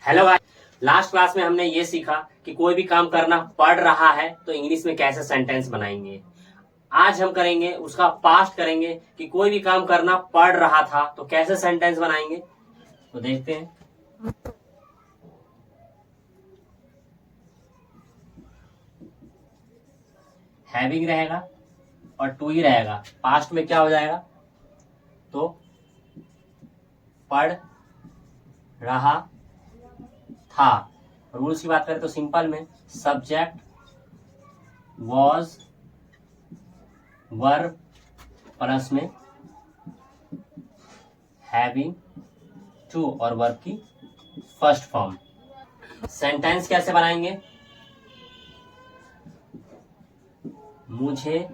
Hello guys, last class में हमने ये सीखा कि कोई भी काम करना पड़ रहा है तो इंग्लिश में कैसे सेंटेंस बनाएंगे। आज हम करेंगे उसका पास्ट करेंगे कि कोई भी काम करना पड़ रहा था तो कैसे सेंटेंस बनाएंगे। तो देखते हैं। हैविंग रहेगा और टू ही रहेगा। पास्ट में क्या हो जाएगा, तो पढ़ रहा था। रूल्स की बात करें तो सिंपल में सब्जेक्ट वॉज वर्ब प्लस में हैविंग टू और वर्ब की फर्स्ट फॉर्म। सेंटेंस कैसे बनाएंगे, मुझे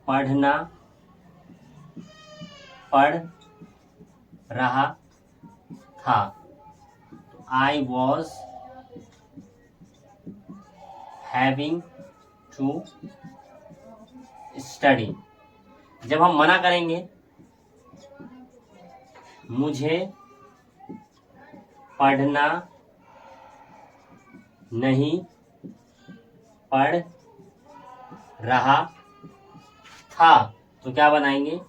पढ़ना पढ़ रहा था। I was having to study। जब हम मना करेंगे, मुझे पढ़ना नहीं पढ़ रहा था, तो क्या बनाएंगे,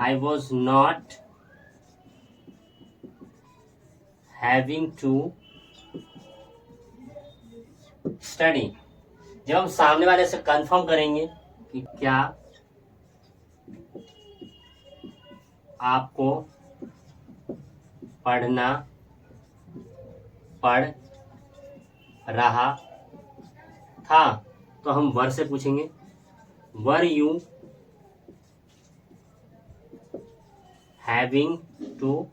I was not having to study। जब हम सामने वाले से कंफर्म करेंगे कि क्या आपको पढ़ना पड़ रहा था, तो हम वर से पूछेंगे were you having to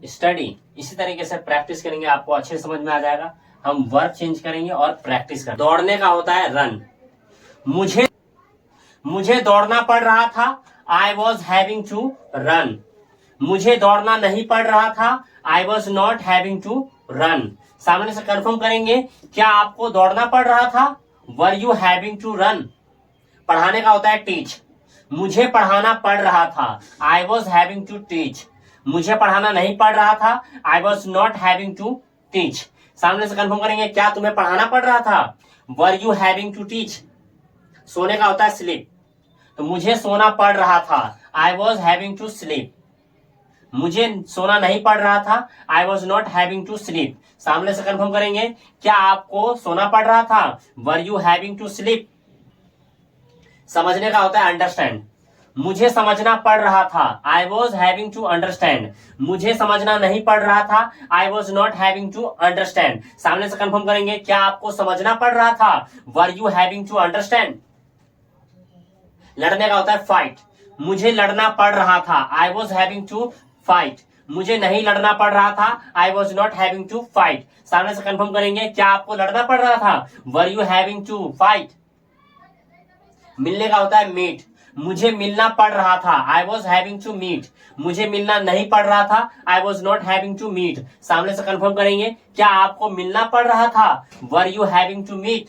study. इसी तरीके से प्रैक्टिस करेंगे, आपको अच्छे से समझ में आ जाएगा। हम वर्ब चेंज करेंगे और प्रैक्टिस करेंगे। दौड़ने का होता है रन। मुझे दौड़ना पड़ रहा था, I was having to run. मुझे दौड़ना नहीं पड़ रहा था, I was not having to run. सामने से कंफर्म करेंगे, क्या आपको दौड़ना पड़ रहा था, were you having to run. पढ़ाने का होता है टीच। मुझे पढ़ाना पड़ रहा था, I was having to teach. मुझे पढ़ाना नहीं पड़ रहा था, I was not having to teach. सामने से कंफर्म करेंगे, क्या तुम्हें पढ़ाना पड़ रहा था, were you having to teach. सोने का होता है स्लीप। तो मुझे सोना पड़ रहा था, I was having to sleep. मुझे सोना नहीं पड़ रहा था, I was not having to sleep. सामने से कंफर्म करेंगे, क्या आपको सोना पड़ रहा था, were you having to sleep. समझने का होता है अंडरस्टैंड। मुझे समझना पड़ रहा था, I was having to understand. मुझे समझना नहीं पड़ रहा था, I was not having to understand. सामने से कंफर्म करेंगे, क्या आपको समझना पड़ रहा था, were you having to understand. लड़ने का होता है फाइट। मुझे लड़ना पड़ रहा था, I was having to fight. मुझे नहीं लड़ना पड़ रहा था, I was not having to fight. सामने से कंफर्म करेंगे, क्या आपको लड़ना पड़ रहा था, were you having to fight. मिलने का होता है मीट। मुझे मिलना पड़ रहा था, I was having to meet. मुझे मिलना नहीं पड़ रहा था, I was not having to meet. सामने से कंफर्म करेंगे, क्या आपको मिलना पड़ रहा था, were you having to meet.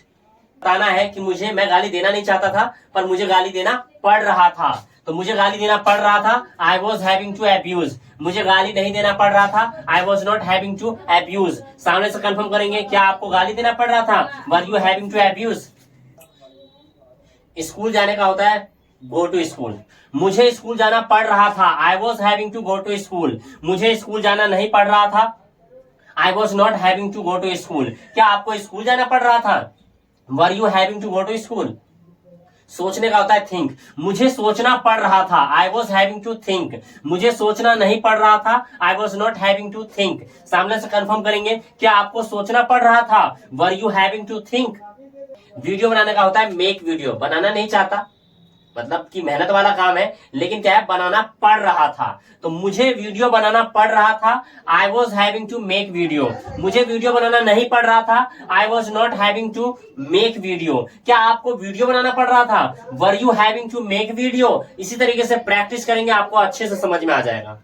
बताना है कि मैं गाली देना नहीं चाहता था, पर मुझे गाली देना पड़ रहा था। तो मुझे गाली देना पड़ रहा था, I was having to abuse. मुझे गाली नहीं देना पड़ रहा था, I was not having to abuse. सामने से कंफर्म करेंगे, क्या आपको गाली देना पड़ रहा था, were you having to abuse. School जाने का होता है गो टू स्कूल। मुझे स्कूल जाना पड़ रहा था, I was having to go to school. मुझे स्कूल जाना नहीं पड़ रहा था, I was not having to go to school. क्या आपको स्कूल जाना पड़ रहा था, were you having to go to school. सोचने का होता है थिंक। मुझे सोचना पड़ रहा था, I was having to think. मुझे सोचना नहीं पड़ रहा था, I was not having to think. सामने से कंफर्म करेंगे, क्या आपको सोचना पड़ रहा था, were you having to think. Video बनाने का होता है मेक वीडियो। बनाना नहीं चाहता, मतलब कि मेहनत वाला काम है, लेकिन क्या है, बनाना पड़ रहा था। तो मुझे वीडियो बनाना पड़ रहा था, I was having to make video. मुझे वीडियो बनाना नहीं पड़ रहा था, I was not having to make video. क्या आपको वीडियो बनाना पड़ रहा था, were you having to make video. इसी तरीके से प्रैक्टिस करेंगे, आपको अच्छे से समझ में आ जाएगा।